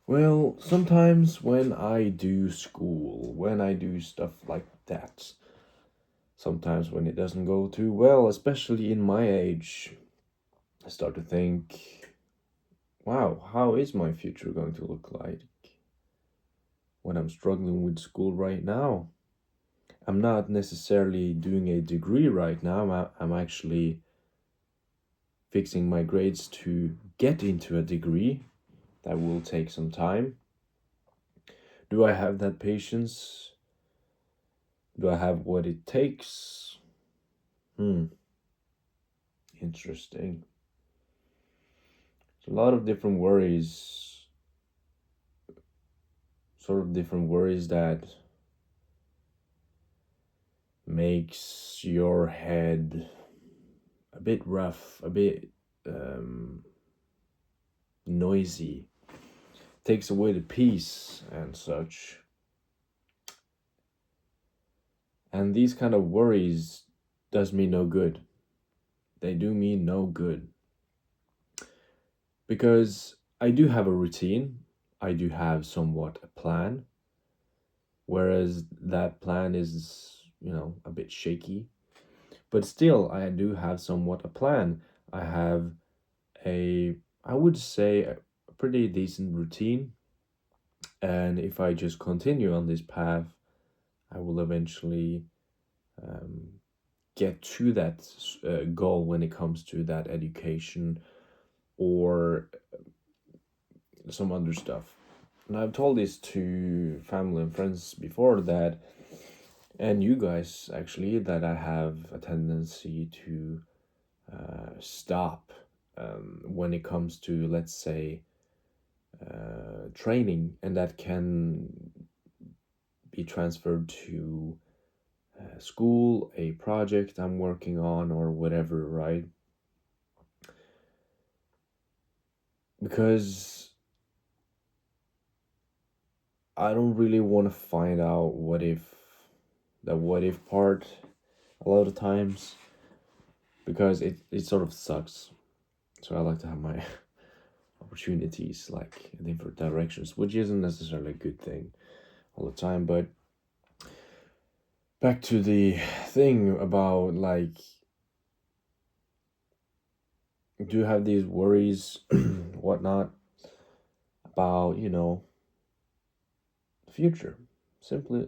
Well, sometimes when I do school, when I do stuff like that, sometimes when it doesn't go too well, especially in my age, I start to think, wow, how is my future going to look like when I'm struggling with school right now? I'm not necessarily doing a degree right now. I'm actually fixing my grades to get into a degree. That will take some time. Do I have that patience? Do I have what it takes? Hmm, interesting. A lot of different worries, sort of different worries that makes your head a bit rough, a bit um, noisy, takes away the peace and such. And these kind of worries does me no good. They do me no good because I do have a routine. I do have somewhat a plan, whereas that plan is, a bit shaky. But still, I do have somewhat a plan. I have a, I would say, a pretty decent routine. And if I just continue on this path, I will eventually um, get to that goal when it comes to that education or some other stuff. And I've told this to family and friends before that, and you guys actually, that I have a tendency to stop when it comes to, let's say, training, and that can be transferred to school, a project I'm working on, or whatever, right? Because I don't really want to find out the what if part a lot of times, because it sort of sucks. So I like to have my opportunities like in different directions, which isn't necessarily a good thing all the time. But back to the thing about, like, do you have these worries, whatnot, about, the future? Simple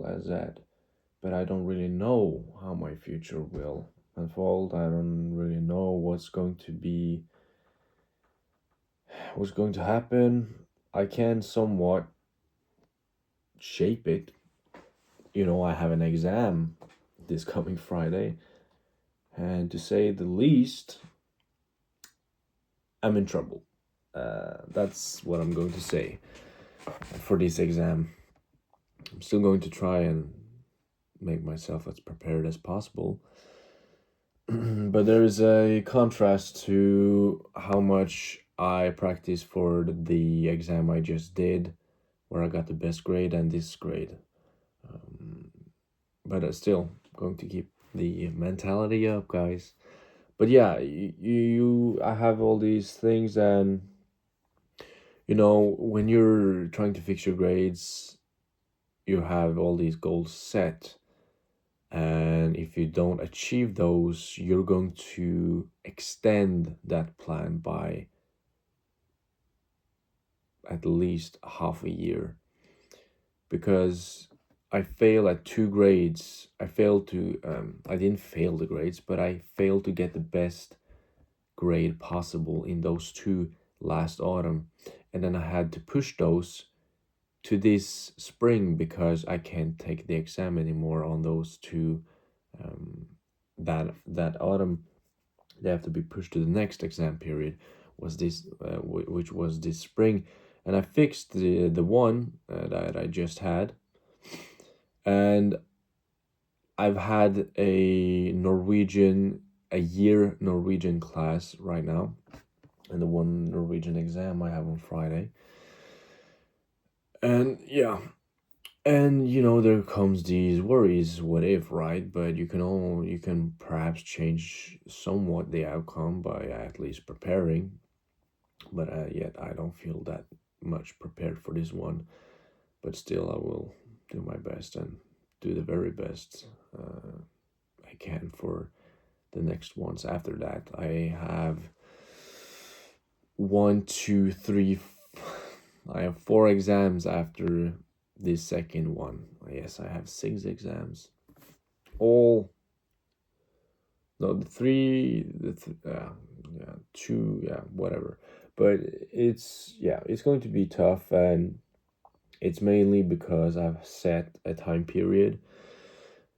as that. But I don't really know how my future will unfold. I don't really know what's going to happen. I can somewhat shape it. I have an exam this coming Friday, and to say the least, I'm in trouble. That's what I'm going to say for this exam. I'm still going to try and make myself as prepared as possible. But there is a contrast to how much I practice for the exam I just did, where I got the best grade, and this grade. Um, but still going to keep the mentality up, guys. But yeah, I have all these things, and when you're trying to fix your grades, you have all these goals set, and if you don't achieve those, you're going to extend that plan by at least half a year, because I fail at two grades. I didn't fail the grades, but I failed to get the best grade possible in those two last autumn. And then I had to push those to this spring because I can't take the exam anymore on those two that autumn. They have to be pushed to the next exam period, which was this spring. And I fixed the one that I just had, and I've had a year Norwegian class right now, and the one Norwegian exam I have on Friday. And yeah, and there comes these worries, what if, right? But you can perhaps change somewhat the outcome by at least preparing. But yet I don't feel that much prepared for this one, but still I will do my best and do the very best I can for the next ones. After that, I have one, two, three. I have 4 exams after this second one. Yes, I have 6 exams. All no, the three, yeah, two, yeah, whatever. But it's going to be tough, and it's mainly because I've set a time period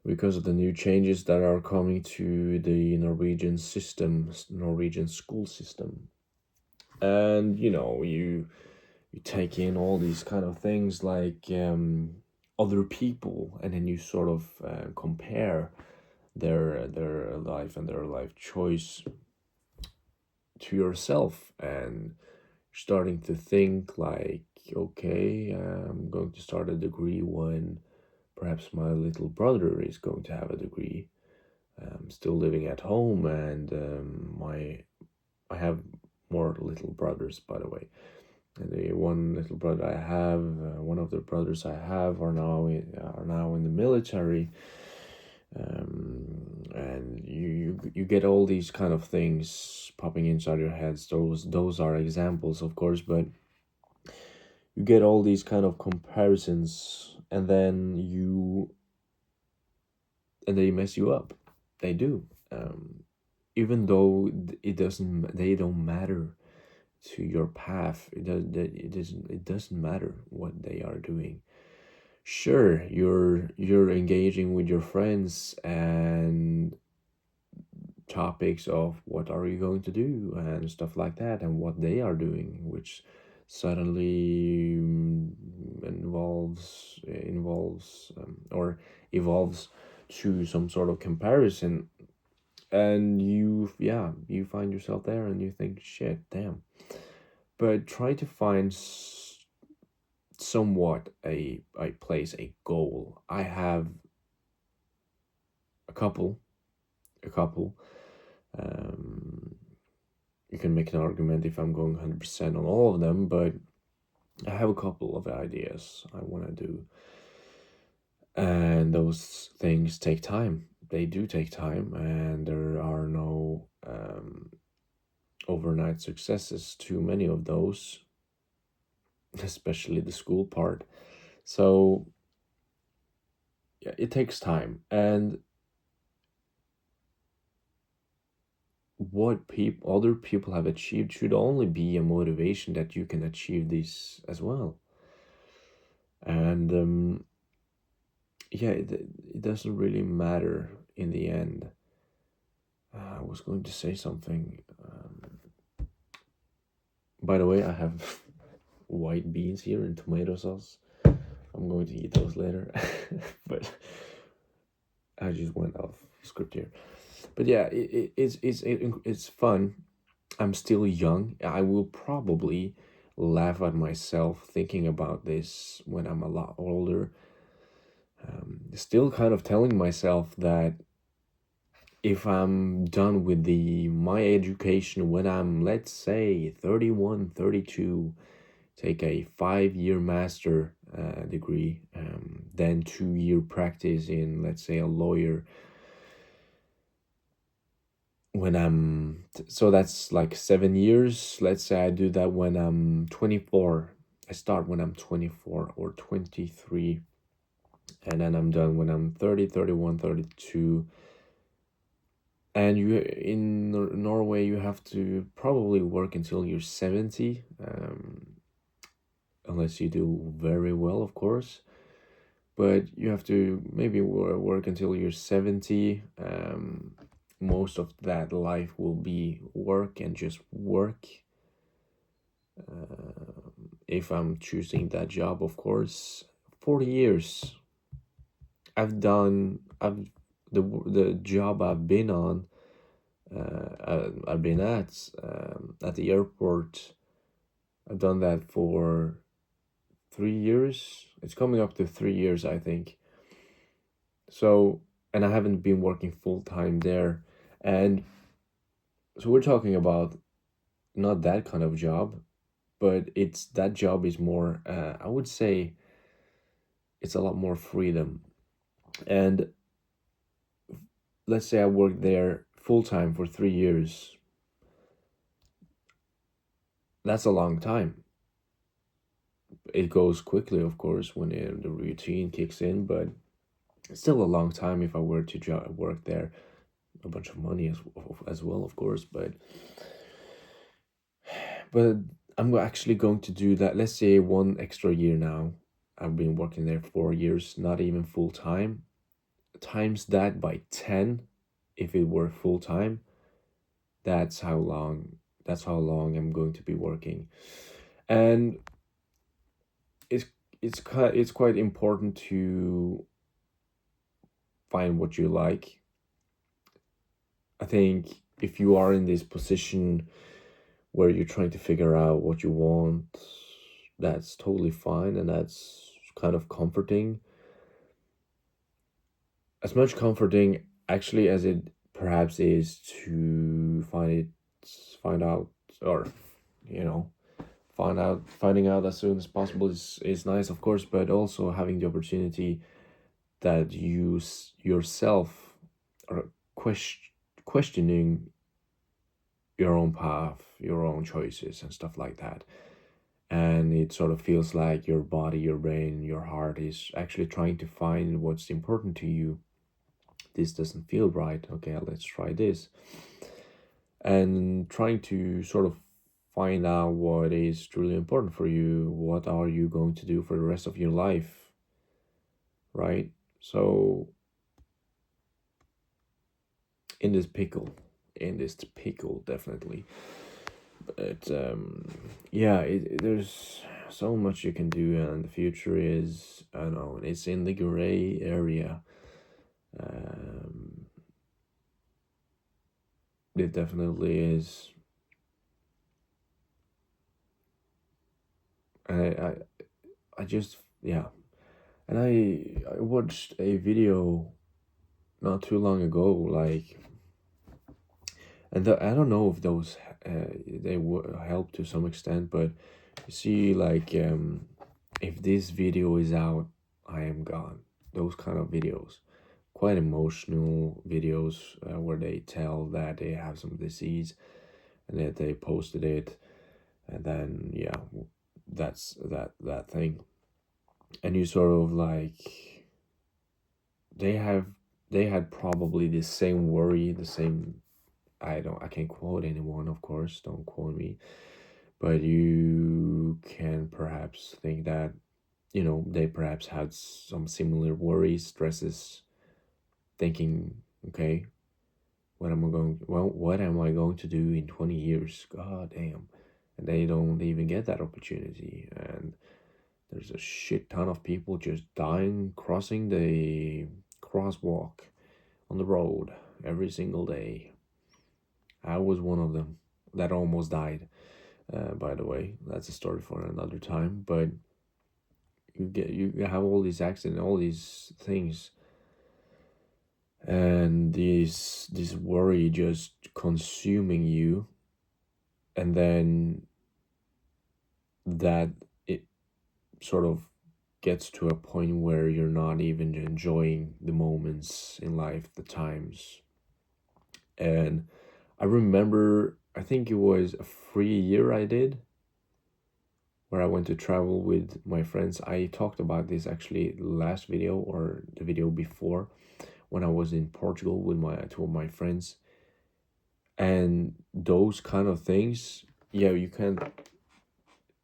because of the new changes that are coming to the Norwegian school system. And you take in all these kind of things like other people, and then you sort of compare their life and their life choice to yourself, and starting to think like, okay, I'm going to start a degree when perhaps my little brother is going to have a degree. I'm still living at home, and my I have more little brothers, by the way. And the one little brother I have, one of the brothers I have, are now in the military. And you get all these kind of things popping inside your heads. Those are examples, of course, but you get all these kind of comparisons, and they mess you up. They do. Even though they don't matter to your path. It doesn't matter what they are doing. Sure, you're engaging with your friends and topics of what are you going to do and stuff like that, and what they are doing, which suddenly involves or evolves to some sort of comparison, and you find yourself there and you think, shit, damn. But try to find somewhat a place, a goal. I have a couple, a couple. Um, you can make an argument if I'm going 100% on all of them, but I have a couple of ideas I want to do, and those things take time. They do take time, and there are no overnight successes. Too many of those, especially the school part. So yeah, it takes time, and what other people have achieved should only be a motivation that you can achieve this as well. And yeah, it doesn't really matter in the end. I was going to say something. By the way, I have white beans here and tomato sauce. I'm going to eat those later. But I just went off script here. But yeah, it's fun. I'm still young. I will probably laugh at myself thinking about this when I'm a lot older. Still kind of telling myself that if I'm done with my education when I'm, let's say, 31, 32, take a 5-year master degree, then 2-year practice in, let's say, a lawyer. So that's like 7 years. Let's say I do that when I'm 24. I start when I'm 24 or 23, and then I'm done when I'm 30, 31, 32. And in Norway, you have to probably work until you're 70, unless you do very well, of course. But you have to maybe work until you're 70. Most of that life will be work and just work. If I'm choosing that job, of course. 40 years. I've the job I've been on. I've been at the airport. I've done that for 3 years. It's coming up to 3 years, I think. So, and I haven't been working full time there. And so we're talking about not that kind of job. but it's that job is more, I would say it's a lot more freedom. And let's say I worked there full time for 3 years. That's a long time. It goes quickly, of course, when the routine kicks in, but it's still a long time if I were to work there. A bunch of money as well, of course, but I'm actually going to do that. Let's say 1 extra year now. I've been working there 4 years, not even full time. Times that by 10, if it were full time, that's how long. That's how long I'm going to be working, and it's it's quite important to find what you like. I think if you are in this position where you're trying to figure out what you want, that's totally fine and that's kind of comforting. As much comforting actually as it perhaps is to find out, or you know, finding out as soon as possible is nice, of course, but also having the opportunity that yourself are questioning your own path, your own choices, and stuff like that. And it sort of feels like your body, your brain, your heart is actually trying to find what's important to you. This doesn't feel right. Okay, let's try this. And trying to sort of find out what is truly important for you. What are you going to do for the rest of your life? Right? So, in this pickle, definitely. But yeah, there's so much you can do, and the future is, I don't know, it's in the gray area. Um, it definitely is. I, I, I just, yeah, and I watched a video not too long ago, like, and I don't know if those they would help to some extent, but you see, like, if this video is out, I am gone. Those kind of videos, quite emotional videos, where they tell that they have some disease and that they posted it, and then yeah, that's that thing, and you sort of like they have they had probably the same worry, the same. I can't quote anyone, of course. Don't quote me, but you can perhaps think that they perhaps had some similar worries, stresses, thinking, okay, what am I going to do in 20 years? God damn. And they don't even get that opportunity. And there's a shit ton of people just dying crossing the crosswalk on the road every single day. I was one of them that almost died. By the way, that's a story for another time. But you have all these accidents, all these things, and this worry just consuming you, and then that it sort of gets to a point where you're not even enjoying the moments in life, the times. And I remember, I think it was a free year I did, where I went to travel with my friends. I talked about this actually last video or the video before, when I was in Portugal with my two of my friends. And those kind of things, yeah, you can't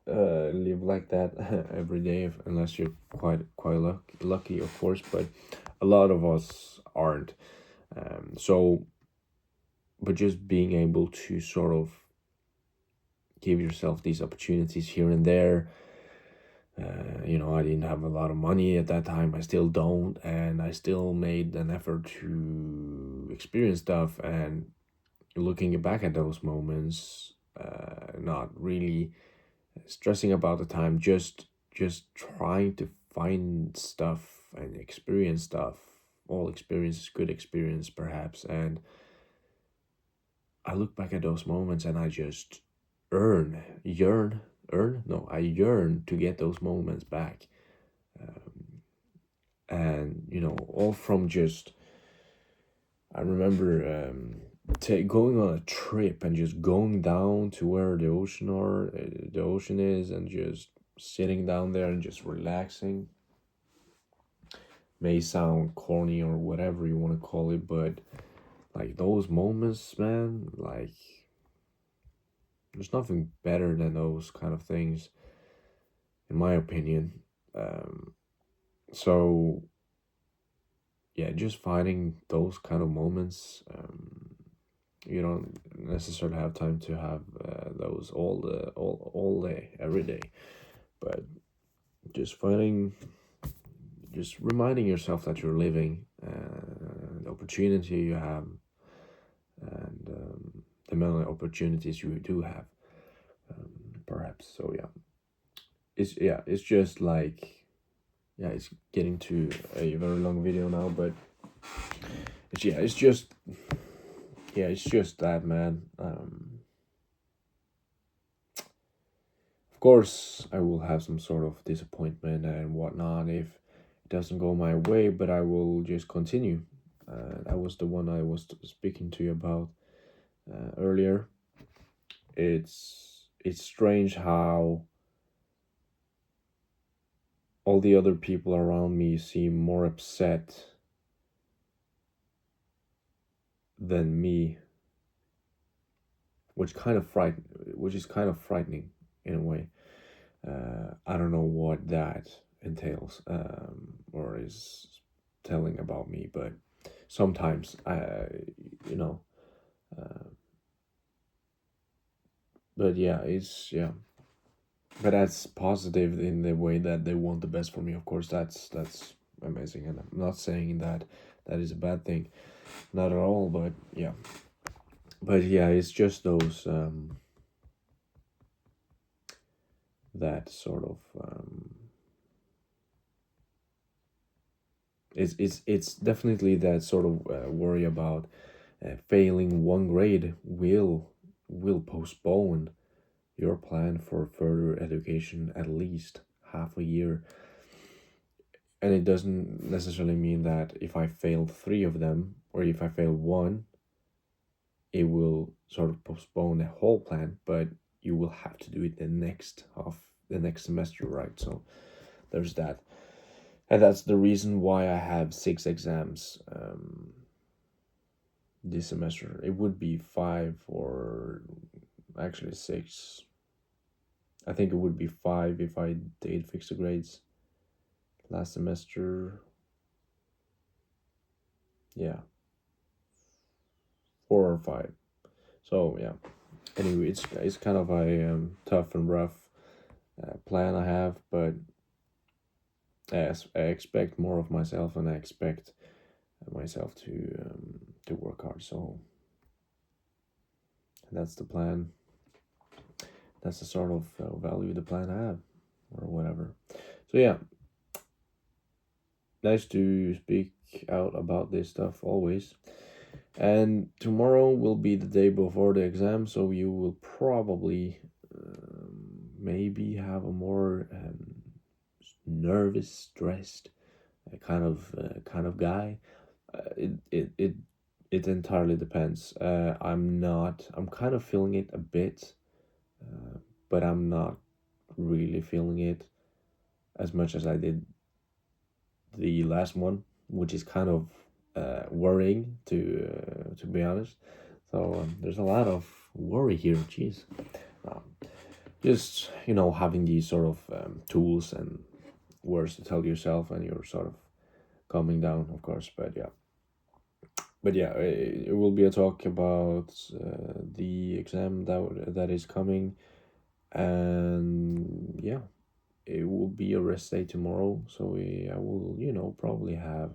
live like that every day unless you're quite lucky, of course. But a lot of us aren't. So, but just being able to sort of give yourself these opportunities here and there. I didn't have a lot of money at that time. I still don't, and I still made an effort to experience stuff. And looking back at those moments, not really stressing about the time, just trying to find stuff and experience stuff. All experience is good experience, perhaps. And I look back at those moments and I just yearn earn, no, I yearn to get those moments back. And all from just, I remember going on a trip and just going down to where the ocean is, and just sitting down there and just relaxing. May sound corny or whatever you want to call it, but like those moments, man, like there's nothing better than those kind of things, in my opinion. Um, so yeah, just finding those kind of moments. You don't necessarily have time to have those all day, every day, but just finding, just reminding yourself that you're living, the opportunity you have, and the many opportunities you do have, perhaps. So it's just like, it's getting to a very long video now, but it's just that, man. Of course, I will have some sort of disappointment and whatnot if it doesn't go my way, but I will just continue. That was the one I was speaking to you about earlier. It's strange how all the other people around me seem more upset than me, which is kind of frightening in a way. I don't know what that entails, or is telling about me, but sometimes you know, uh, but but that's positive in the way that they want the best for me. Of course, that's amazing, and I'm not saying that that is a bad thing, not at all. But yeah, it's just those that sort of it's definitely that sort of worry about failing one grade will postpone your plan for further education at least half a year. And it doesn't necessarily mean that if I fail three of them, or if I fail one, it will sort of postpone the whole plan, but you will have to do it the next semester, right? So there's that. And that's the reason why I have 6 exams this semester. It would be 5, or actually 6. I think it would be 5 if I did fix the grades last semester. Yeah, 4 or 5. So yeah. Anyway, it's kind of a tough and rough plan I have, but as I expect more of myself, and I expect myself to work hard. So that's the plan. That's the sort of value the plan I have, or whatever. So yeah, nice to speak out about this stuff always. And tomorrow will be the day before the exam, so you will probably maybe have a more nervous, stressed kind of guy. It entirely depends. I'm kind of feeling it a bit, but I'm not really feeling it as much as I did the last one, which is kind of worrying to be honest. So there's a lot of worry here. Jeez, um, just having these sort of tools and words to tell yourself, and you're sort of calming down, of course. But yeah, it will be a talk about the exam that is coming, and yeah, it will be a rest day tomorrow. So I will, probably have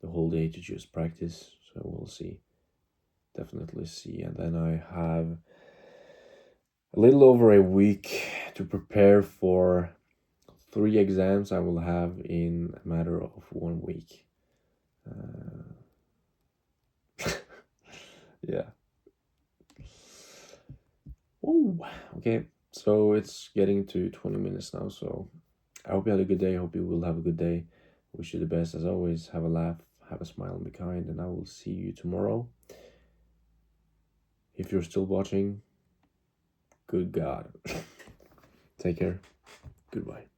the whole day to just practice. So we'll see, definitely see, and then I have a little over a week to prepare for 3 exams I will have in a matter of 1 week. Yeah. Oh, okay. So it's getting to 20 minutes now. So I hope you had a good day. I hope you will have a good day. Wish you the best as always. Have a laugh, have a smile, and be kind. And I will see you tomorrow. If you're still watching, good God. Take care. Goodbye.